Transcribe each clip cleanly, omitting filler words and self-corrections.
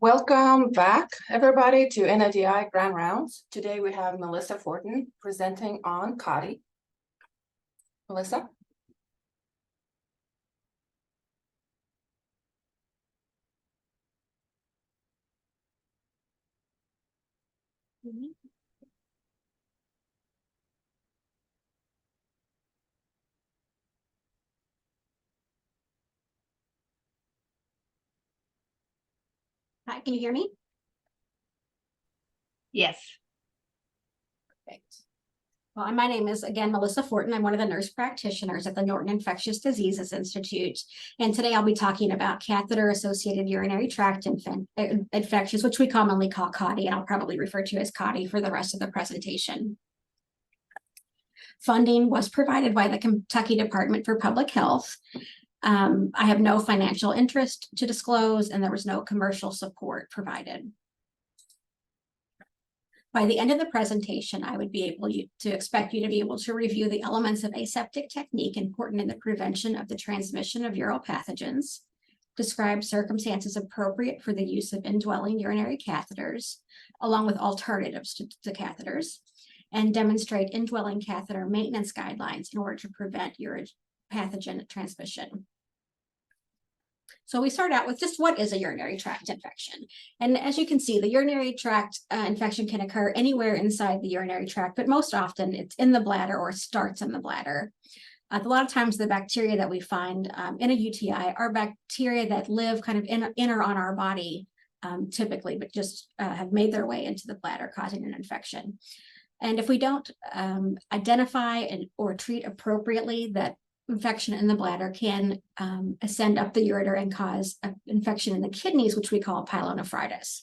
Welcome back, everybody, to NIDI Grand Rounds. Today we have Melissa Forton presenting on CAUTI. Melissa? Hi, can you hear me? Yes. Perfect. Well, my name is, again, Melissa Forton. I'm one of the nurse practitioners at the Norton Infectious Diseases Institute. And today I'll be talking about catheter-associated urinary tract infections, which we commonly call CAUTI, and I'll probably refer to as CAUTI for the rest of the presentation. Funding was provided by the Kentucky Department for Public Health. I have no financial interest to disclose, and there was no commercial support provided. By the end of the presentation, I would be able to expect you to be able to review the elements of aseptic technique important in the prevention of the transmission of uropathogens, describe circumstances appropriate for the use of indwelling urinary catheters, along with alternatives to catheters, and demonstrate indwelling catheter maintenance guidelines in order to prevent uropathogen transmission. So we start out with just what is a urinary tract infection. And as you can see, the urinary tract infection can occur anywhere inside the urinary tract, but most often it's in the bladder or starts in the bladder. A lot of times the bacteria that we find in a UTI are bacteria that live kind of in or on our body typically, but just have made their way into the bladder, causing an infection. And if we don't identify or treat appropriately, that infection in the bladder can ascend up the ureter and cause an infection in the kidneys, which we call pyelonephritis.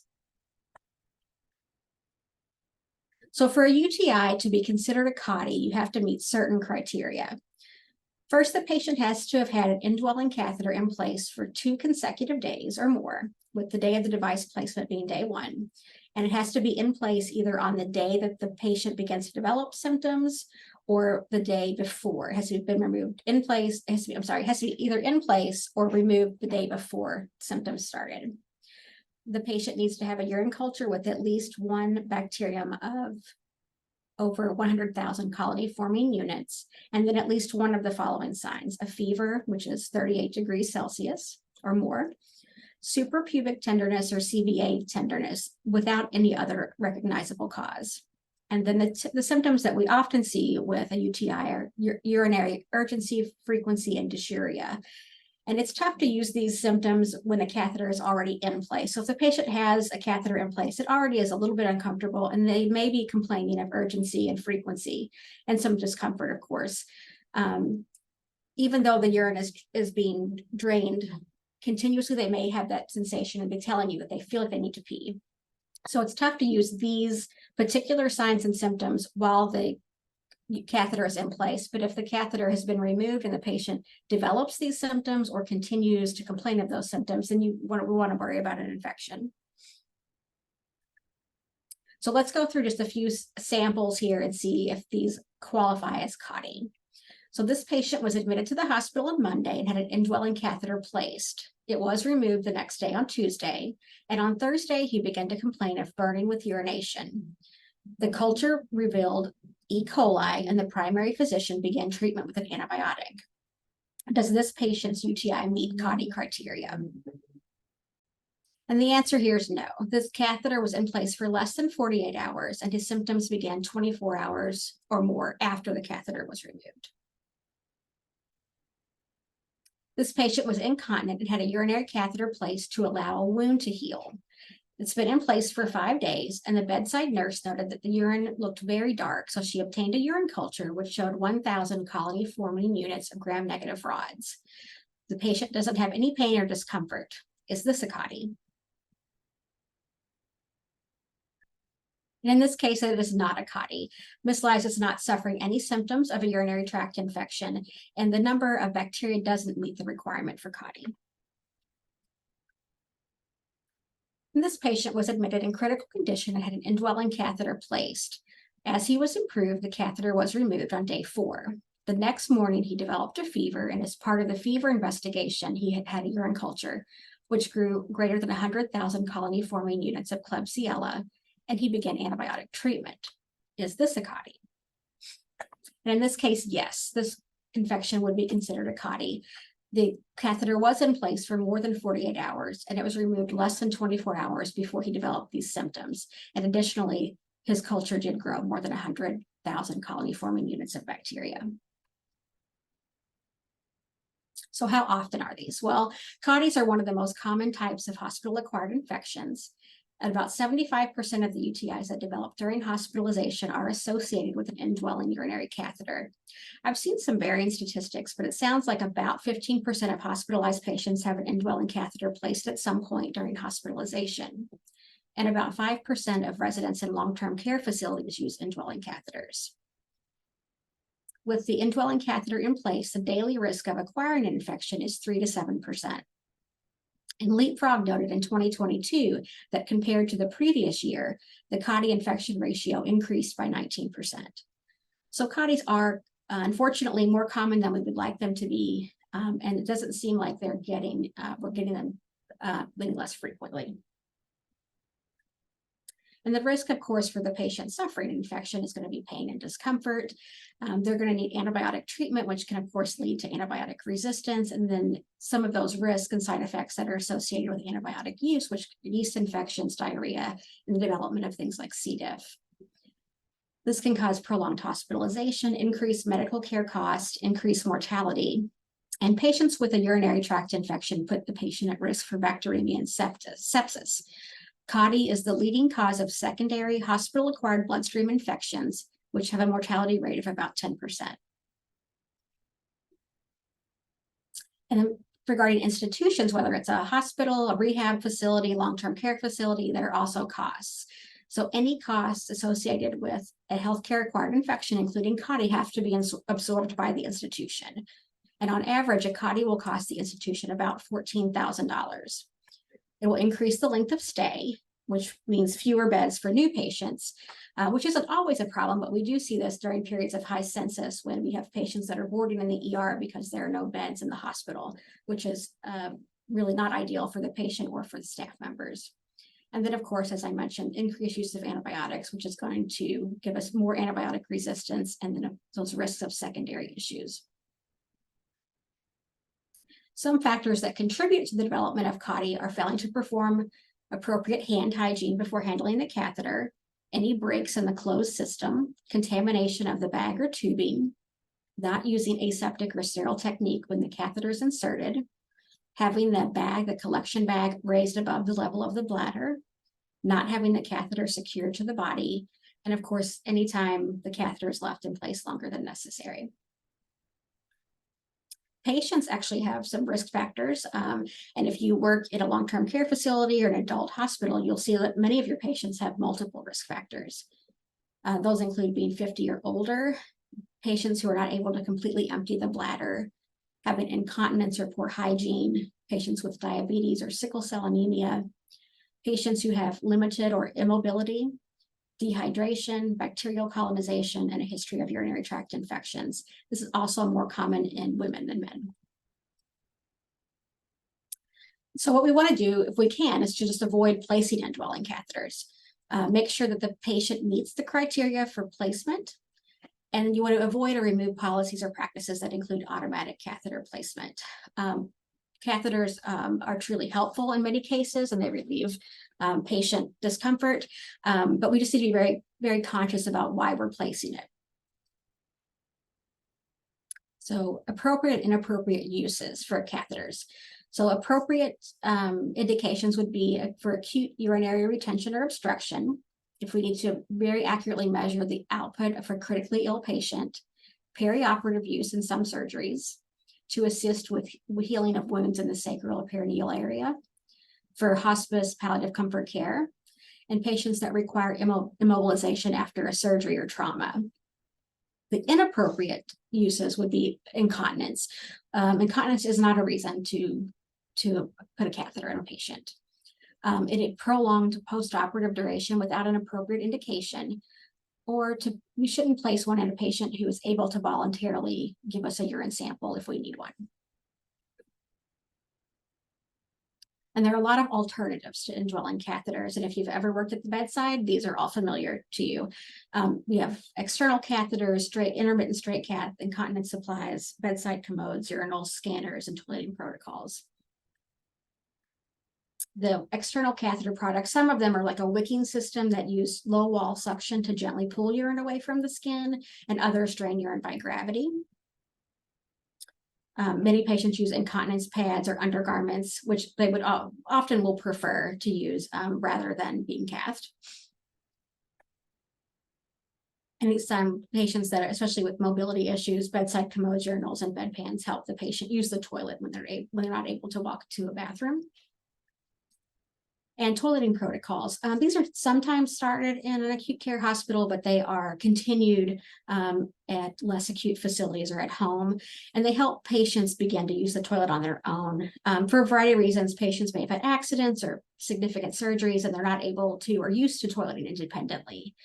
So for a UTI to be considered a CAUTI, you have to meet certain criteria. First, the patient has to have had an indwelling catheter in place for 2 consecutive days or more, with the day of the device placement being day 1. And it has to be in place either on the day that the patient begins to develop symptoms or the day before. It has to have been removed in place. It has to be either in place or removed the day before symptoms started. The patient needs to have a urine culture with at least 1 bacterium of over 100,000 colony-forming units, and then at least 1 of the following signs: a fever, which is 38 degrees Celsius or more, suprapubic tenderness or CVA tenderness without any other recognizable cause. And then the symptoms that we often see with a UTI are urinary urgency, frequency, and dysuria. And it's tough to use these symptoms when a catheter is already in place. So if the patient has a catheter in place, it already is a little bit uncomfortable, and they may be complaining of urgency and frequency and some discomfort, of course. Even though the urine is being drained continuously, they may have that sensation and be telling you that they feel like they need to pee. So it's tough to use these particular signs and symptoms while the catheter is in place. But if the catheter has been removed and the patient develops these symptoms or continues to complain of those symptoms, then we want to worry about an infection. So let's go through just a few samples here and see if these qualify as CAUTI. So this patient was admitted to the hospital on Monday and had an indwelling catheter placed. It was removed the next day on Tuesday, and on Thursday he began to complain of burning with urination. The culture revealed E. coli, and the primary physician began treatment with an antibiotic. Does this patient's UTI meet CAUTI criteria? And the answer here is no. This catheter was in place for less than 48 hours, and his symptoms began 24 hours or more after the catheter was removed. This patient was incontinent and had a urinary catheter placed to allow a wound to heal. It's been in place for 5 days, and the bedside nurse noted that the urine looked very dark, so she obtained a urine culture, which showed 1,000 colony-forming units of gram-negative rods. The patient doesn't have any pain or discomfort. Is this a CAUTI? And in this case, it is not a CAUTI. Miss Liza is not suffering any symptoms of a urinary tract infection, and the number of bacteria doesn't meet the requirement for CAUTI. And this patient was admitted in critical condition and had an indwelling catheter placed. As he was improved, the catheter was removed on day 4. The next morning, he developed a fever, and as part of the fever investigation, he had a urine culture which grew greater than 100,000 colony-forming units of Klebsiella, and he began antibiotic treatment. Is this a CAUTI? And in this case, yes, this infection would be considered a CAUTI. The catheter was in place for more than 48 hours, and it was removed less than 24 hours before he developed these symptoms. And additionally, his culture did grow more than 100,000 colony-forming units of bacteria. So how often are these? Well, CAUTIs are one of the most common types of hospital-acquired infections. And about 75% of the UTIs that develop during hospitalization are associated with an indwelling urinary catheter. I've seen some varying statistics, but it sounds like about 15% of hospitalized patients have an indwelling catheter placed at some point during hospitalization. And about 5% of residents in long-term care facilities use indwelling catheters. With the indwelling catheter in place, the daily risk of acquiring an infection is 3 to 7%. And Leapfrog noted in 2022 that compared to the previous year, the CAUTI infection ratio increased by 19%. So CAUTIs are unfortunately more common than we would like them to be, and it doesn't seem like we're getting them any less frequently. And the risk, of course, for the patient suffering infection is going to be pain and discomfort. They're going to need antibiotic treatment, which can, of course, lead to antibiotic resistance. And then some of those risks and side effects that are associated with antibiotic use, which yeast infections, diarrhea, and the development of things like C. diff. This can cause prolonged hospitalization, increased medical care costs, increased mortality. And patients with a urinary tract infection put the patient at risk for bacteremia and sepsis. CAUTI is the leading cause of secondary hospital-acquired bloodstream infections, which have a mortality rate of about 10%. And then regarding institutions, whether it's a hospital, a rehab facility, long-term care facility, there are also costs. So any costs associated with a healthcare-acquired infection, including CAUTI, have to be absorbed by the institution. And on average, a CAUTI will cost the institution about $14,000. It will increase the length of stay, which means fewer beds for new patients, which isn't always a problem, but we do see this during periods of high census when we have patients that are boarding in the ER because there are no beds in the hospital, which is really not ideal for the patient or for the staff members. And then, of course, as I mentioned, increased use of antibiotics, which is going to give us more antibiotic resistance and then those risks of secondary issues. Some factors that contribute to the development of CAUTI are failing to perform appropriate hand hygiene before handling the catheter, any breaks in the closed system, contamination of the bag or tubing, not using aseptic or sterile technique when the catheter is inserted, having the collection bag raised above the level of the bladder, not having the catheter secured to the body, and of course, anytime the catheter is left in place longer than necessary. Patients actually have some risk factors, and if you work in a long-term care facility or an adult hospital, you'll see that many of your patients have multiple risk factors. Those include being 50 or older, patients who are not able to completely empty the bladder, having incontinence or poor hygiene, patients with diabetes or sickle cell anemia, patients who have limited or immobility, dehydration, bacterial colonization, and a history of urinary tract infections. This is also more common in women than men. So what we want to do, if we can, is to just avoid placing indwelling catheters. Make sure that the patient meets the criteria for placement, and you want to avoid or remove policies or practices that include automatic catheter placement. Catheters are truly helpful in many cases, and they relieve patient discomfort, but we just need to be very, very conscious about why we're placing it. So appropriate and inappropriate uses for catheters. So appropriate indications would be for acute urinary retention or obstruction, if we need to very accurately measure the output of a critically ill patient, perioperative use in some surgeries, to assist with healing of wounds in the sacral or perineal area, for hospice palliative comfort care, and patients that require immobilization after a surgery or trauma. The inappropriate uses would be incontinence. Incontinence is not a reason to put a catheter in a patient. It prolonged post-operative duration without an appropriate indication, or we shouldn't place one in a patient who is able to voluntarily give us a urine sample if we need one. And there are a lot of alternatives to indwelling catheters. And if you've ever worked at the bedside, these are all familiar to you. We have external catheters, intermittent straight cath, incontinence supplies, bedside commodes, urinal scanners, and toileting protocols. The external catheter products, some of them are like a wicking system that use low wall suction to gently pull urine away from the skin, and others drain urine by gravity. Many patients use incontinence pads or undergarments, which they would often will prefer to use rather than being cathed. And some patients that, especially with mobility issues, bedside commodes, urinals, and bedpans help the patient use the toilet when they're not able to walk to a bathroom. And toileting protocols. These are sometimes started in an acute care hospital, but they are continued at less acute facilities or at home. And they help patients begin to use the toilet on their own. For a variety of reasons, patients may have had accidents or significant surgeries, and they're not able to or used to toileting independently.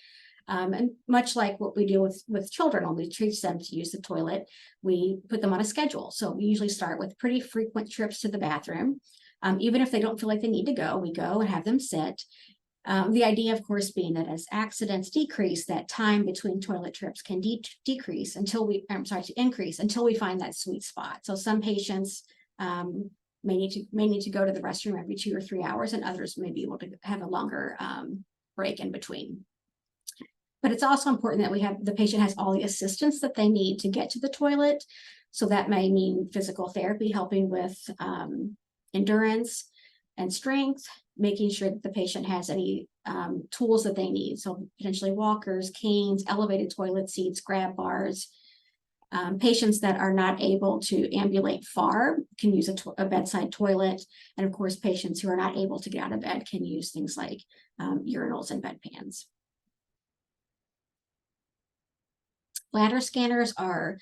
And much like what we do with children, when we teach them to use the toilet, we put them on a schedule. So we usually start with pretty frequent trips to the bathroom. Even if they don't feel like they need to go, we go and have them sit. The idea, of course, being that as accidents decrease, that time between toilet trips can increase until we find that sweet spot. So some patients may need to go to the restroom every 2 or 3 hours, and others may be able to have a longer break in between. But it's also important that the patient has all the assistance that they need to get to the toilet. So that may mean physical therapy, helping with endurance and strength, making sure that the patient has any tools that they need. So potentially walkers, canes, elevated toilet seats, grab bars. Patients that are not able to ambulate far can use a bedside toilet. And of course, patients who are not able to get out of bed can use things like urinals and bedpans. Bladder scanners are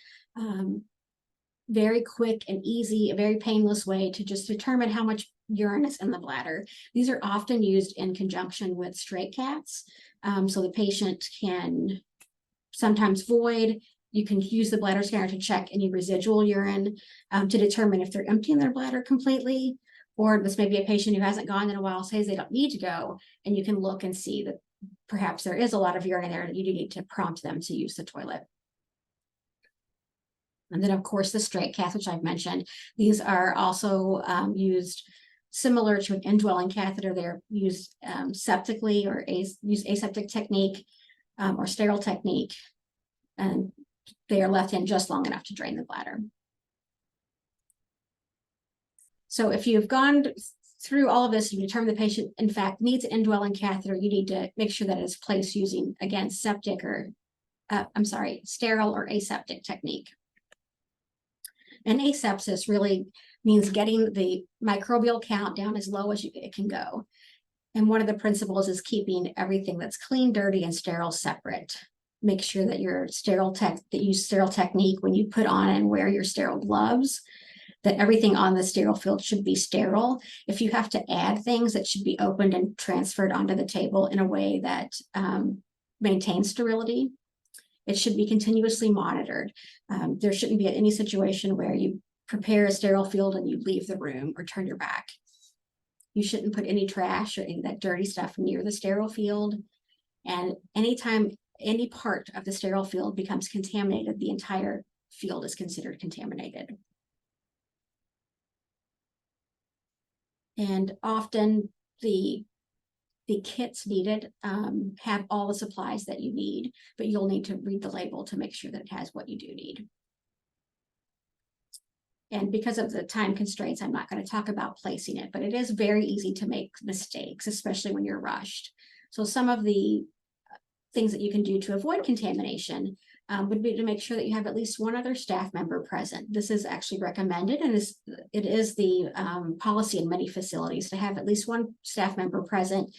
very quick and easy, a very painless way to just determine how much urine is in the bladder. These are often used in conjunction with straight caths. So the patient can sometimes void. You can use the bladder scanner to check any residual urine to determine if they're emptying their bladder completely, or this may be a patient who hasn't gone in a while, says they don't need to go, and you can look and see that perhaps there is a lot of urine in there and you do need to prompt them to use the toilet. And then, of course, the straight cath, which I've mentioned, these are also used similar to an indwelling catheter. They're used septically or use aseptic technique or sterile technique, and they are left in just long enough to drain the bladder. So if you've gone through all of this, you determine the patient, in fact, needs an indwelling catheter, you need to make sure that it's placed using, again, sterile or aseptic technique. And asepsis really means getting the microbial count down as low as it can go. And one of the principles is keeping everything that's clean, dirty, and sterile separate. Make sure that your sterile technique when you put on and wear your sterile gloves, that everything on the sterile field should be sterile. If you have to add things, that should be opened and transferred onto the table in a way that maintains sterility. It should be continuously monitored. There shouldn't be any situation where you prepare a sterile field and you leave the room or turn your back. You shouldn't put any trash or any of that dirty stuff near the sterile field. And anytime any part of the sterile field becomes contaminated, the entire field is considered contaminated. And often the kits needed have all the supplies that you need, but you'll need to read the label to make sure that it has what you do need. And because of the time constraints, I'm not going to talk about placing it, but it is very easy to make mistakes, especially when you're rushed. So some of the things that you can do to avoid contamination would be to make sure that you have at least one other staff member present. This is actually recommended, and it is the policy in many facilities to have at least one staff member present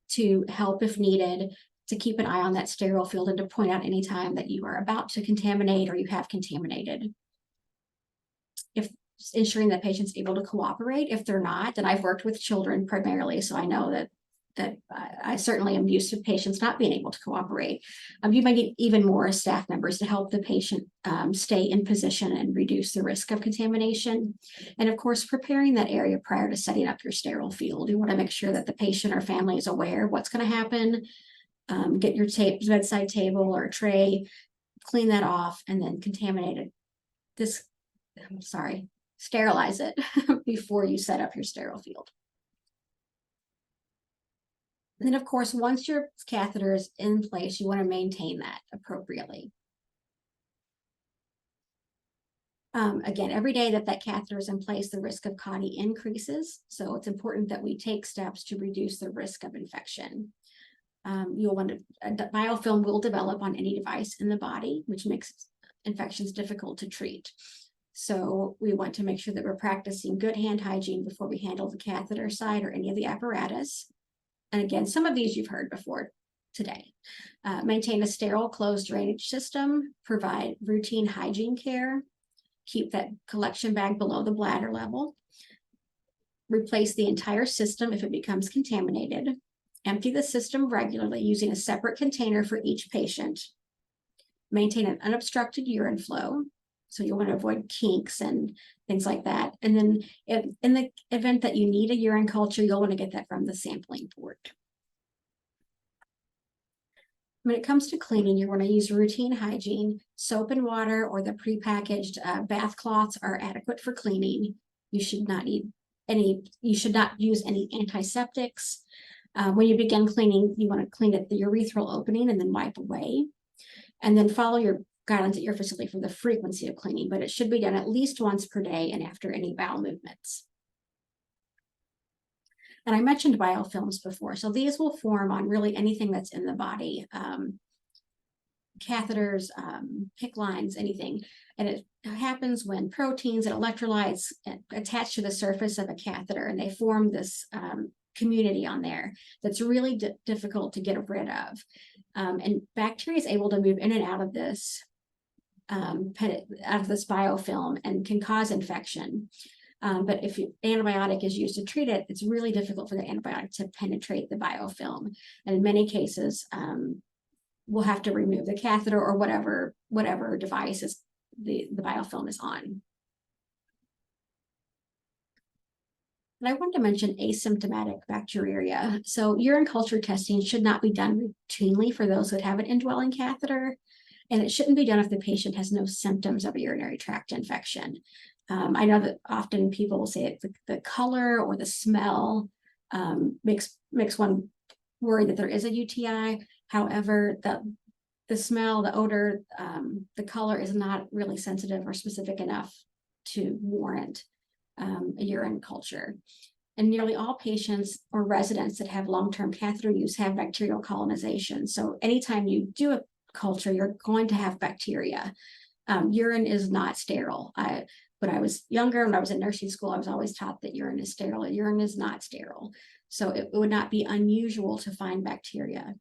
to help if needed, to keep an eye on that sterile field and to point out any time that you are about to contaminate or you have contaminated. If ensuring that patients able to cooperate. If they're not, then I've worked with children primarily, so I know that I certainly am used to patients not being able to cooperate. You might need even more staff members to help the patient stay in position and reduce the risk of contamination. And of course, preparing that area prior to setting up your sterile field. You want to make sure that the patient or family is aware of what's going to happen. Get your bedside table or tray, clean that off, and then contaminate it. Sterilize it before you set up your sterile field. And then, of course, once your catheter is in place, you want to maintain that appropriately. Again, every day that catheter is in place, the risk of CAUTI increases. So it's important that we take steps to reduce the risk of infection. You'll want to, biofilm will develop on any device in the body, which makes infections difficult to treat. So we want to make sure that we're practicing good hand hygiene before we handle the catheter side or any of the apparatus. And again, some of these you've heard before today. Maintain a sterile closed drainage system, provide routine hygiene care, keep that collection bag below the bladder level, replace the entire system if it becomes contaminated, empty the system regularly using a separate container for each patient, maintain an unobstructed urine flow. So you want to avoid kinks and things like that. And then in the event that you need a urine culture, you'll want to get that from the sampling port. When it comes to cleaning, you want to use routine hygiene. Soap and water or the prepackaged bath cloths are adequate for cleaning. You should not use any antiseptics. When you begin cleaning, you want to clean at the urethral opening and then wipe away. And then follow your guidelines at your facility for the frequency of cleaning, but it should be done at least once per day and after any bowel movements. And I mentioned biofilms before, so these will form on really anything that's in the body, catheters, PICC lines, anything. And it happens when proteins and electrolytes attach to the surface of a catheter, and they form this community on there that's really difficult to get rid of. And bacteria is able to move in and out of this biofilm and can cause infection. But if antibiotic is used to treat it, it's really difficult for the antibiotic to penetrate the biofilm. And in many cases, we'll have to remove the catheter or whatever device is the biofilm is on. And I want to mention asymptomatic bacteriuria. So urine culture testing should not be done routinely for those that have an indwelling catheter. And it shouldn't be done if the patient has no symptoms of a urinary tract infection. I know that often people will say the color or the smell makes one worry that there is a UTI. However, the smell, the odor, the color is not really sensitive or specific enough to warrant a urine culture. And nearly all patients or residents that have long-term catheter use have bacterial colonization. So anytime you do a culture, you're going to have bacteria. Urine is not sterile. When I was younger, when I was in nursing school, I was always taught that urine is sterile. Urine is not sterile. So it would not be unusual to find bacteria.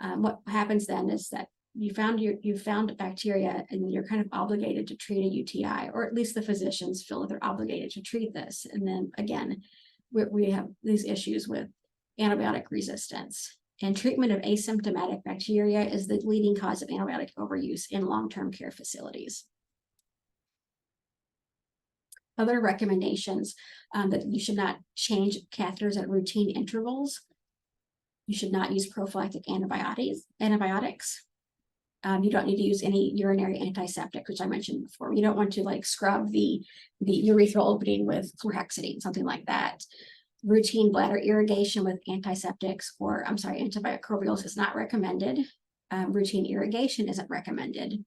What happens then is that you found bacteria and you're kind of obligated to treat a UTI, or at least the physicians feel that they're obligated to treat this. And then again, we have these issues with antibiotic resistance. And treatment of asymptomatic bacteria is the leading cause of antibiotic overuse in long-term care facilities. Other recommendations that you should not change catheters at routine intervals. You should not use prophylactic antibiotics. You don't need to use any urinary antiseptic, which I mentioned before. You don't want to scrub the urethral opening with chlorhexidine, something like that. Routine bladder irrigation with antimicrobials is not recommended. Routine irrigation isn't recommended.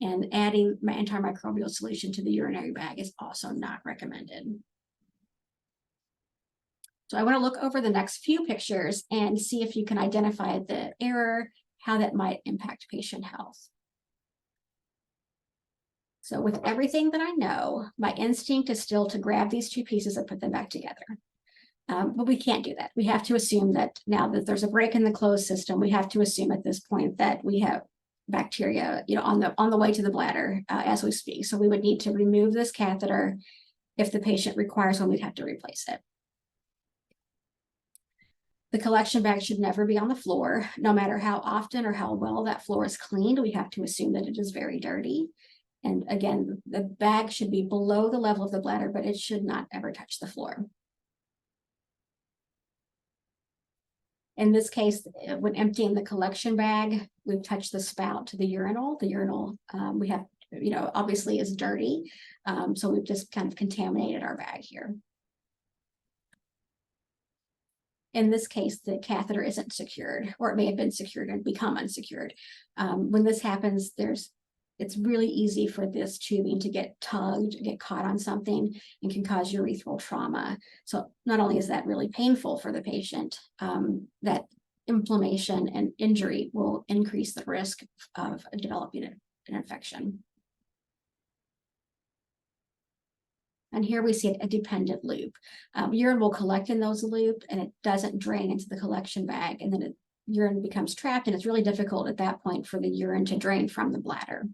And adding antimicrobial solution to the urinary bag is also not recommended. So I want to look over the next few pictures and see if you can identify the error, how that might impact patient health. So with everything that I know, my instinct is still to grab these two pieces and put them back together. But we can't do that. We have to assume that now that there's a break in the closed system, we have to assume at this point that we have bacteria, on the way to the bladder as we speak. So we would need to remove this catheter. If the patient requires one, we'd have to replace it. The collection bag should never be on the floor. No matter how often or how well that floor is cleaned, we have to assume that it is very dirty. And again, the bag should be below the level of the bladder, but it should not ever touch the floor. In this case, when emptying the collection bag, we've touched the spout to the urinal. The urinal we have, obviously is dirty. So we've just kind of contaminated our bag here. In this case, the catheter isn't secured, or it may have been secured and become unsecured. When this happens, it's really easy for this tubing to get tugged, get caught on something, and can cause urethral trauma. So not only is that really painful for the patient, that inflammation and injury will increase the risk of developing an infection. And here we see a dependent loop. Urine will collect in those loops, and it doesn't drain into the collection bag, and then urine becomes trapped, and it's really difficult at that point for the urine to drain from the bladder.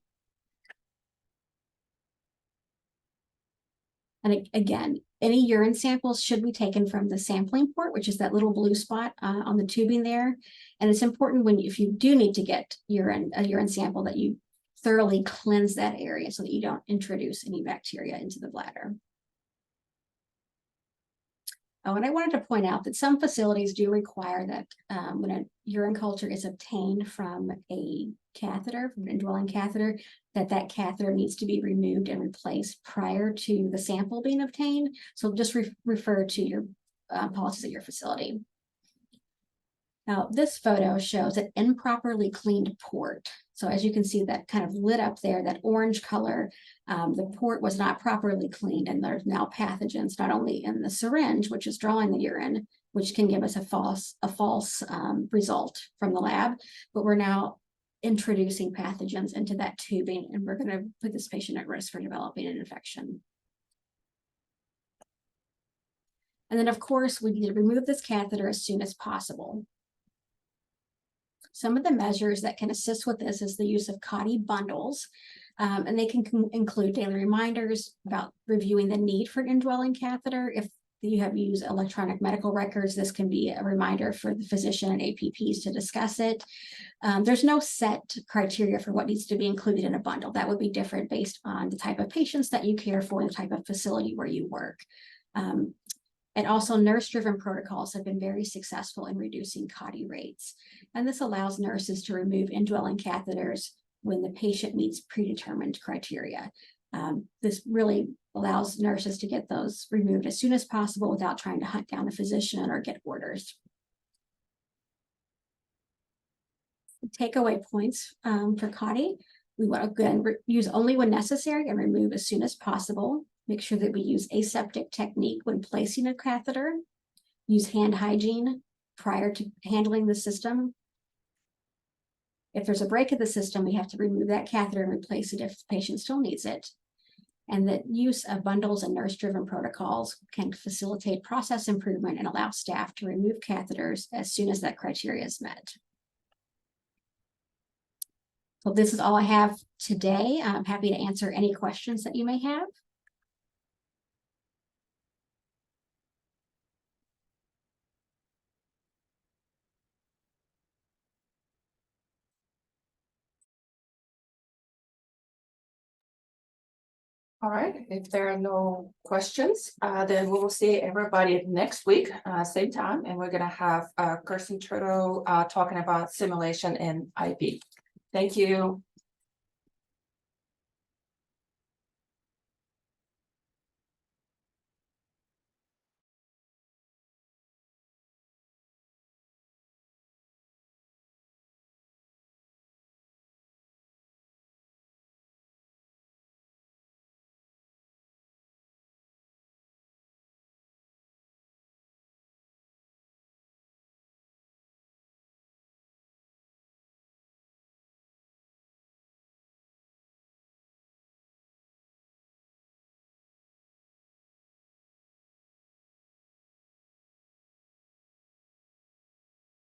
And again, any urine samples should be taken from the sampling port, which is that little blue spot on the tubing there. And it's important if you do need to get a urine sample, that you thoroughly cleanse that area so that you don't introduce any bacteria into the bladder. Oh, and I wanted to point out that some facilities do require that when a urine culture is obtained from a catheter, from an indwelling catheter, that catheter needs to be removed and replaced prior to the sample being obtained. So just refer to your policies at your facility. Now, this photo shows an improperly cleaned port. So as you can see, that kind of lit up there, that orange color, the port was not properly cleaned, and there's now pathogens not only in the syringe, which is drawing the urine, which can give us a false result from the lab, but we're now introducing pathogens into that tubing, and we're going to put this patient at risk for developing an infection. And then, of course, we need to remove this catheter as soon as possible. Some of the measures that can assist with this is the use of CAUTI bundles, and they can include daily reminders about reviewing the need for an indwelling catheter. If you have used electronic medical records, this can be a reminder for the physician and APPs to discuss it. There's no set criteria for what needs to be included in a bundle. That would be different based on the type of patients that you care for and the type of facility where you work. And also, nurse-driven protocols have been very successful in reducing CAUTI rates. And this allows nurses to remove indwelling catheters when the patient meets predetermined criteria. This really allows nurses to get those removed as soon as possible without trying to hunt down a physician or get orders. Takeaway points for CAUTI: we want to again use only when necessary and remove as soon as possible. Make sure that we use aseptic technique when placing a catheter. Use hand hygiene prior to handling the system. If there's a break in the system, we have to remove that catheter and replace it if the patient still needs it. And the use of bundles and nurse-driven protocols can facilitate process improvement and allow staff to remove catheters as soon as that criteria is met. So this is all I have today. I'm happy to answer any questions that you may have. All right, if there are no questions, then we will see everybody next week, same time, and we're gonna have Kirsten Trudeau talking about simulation in IB. Thank you.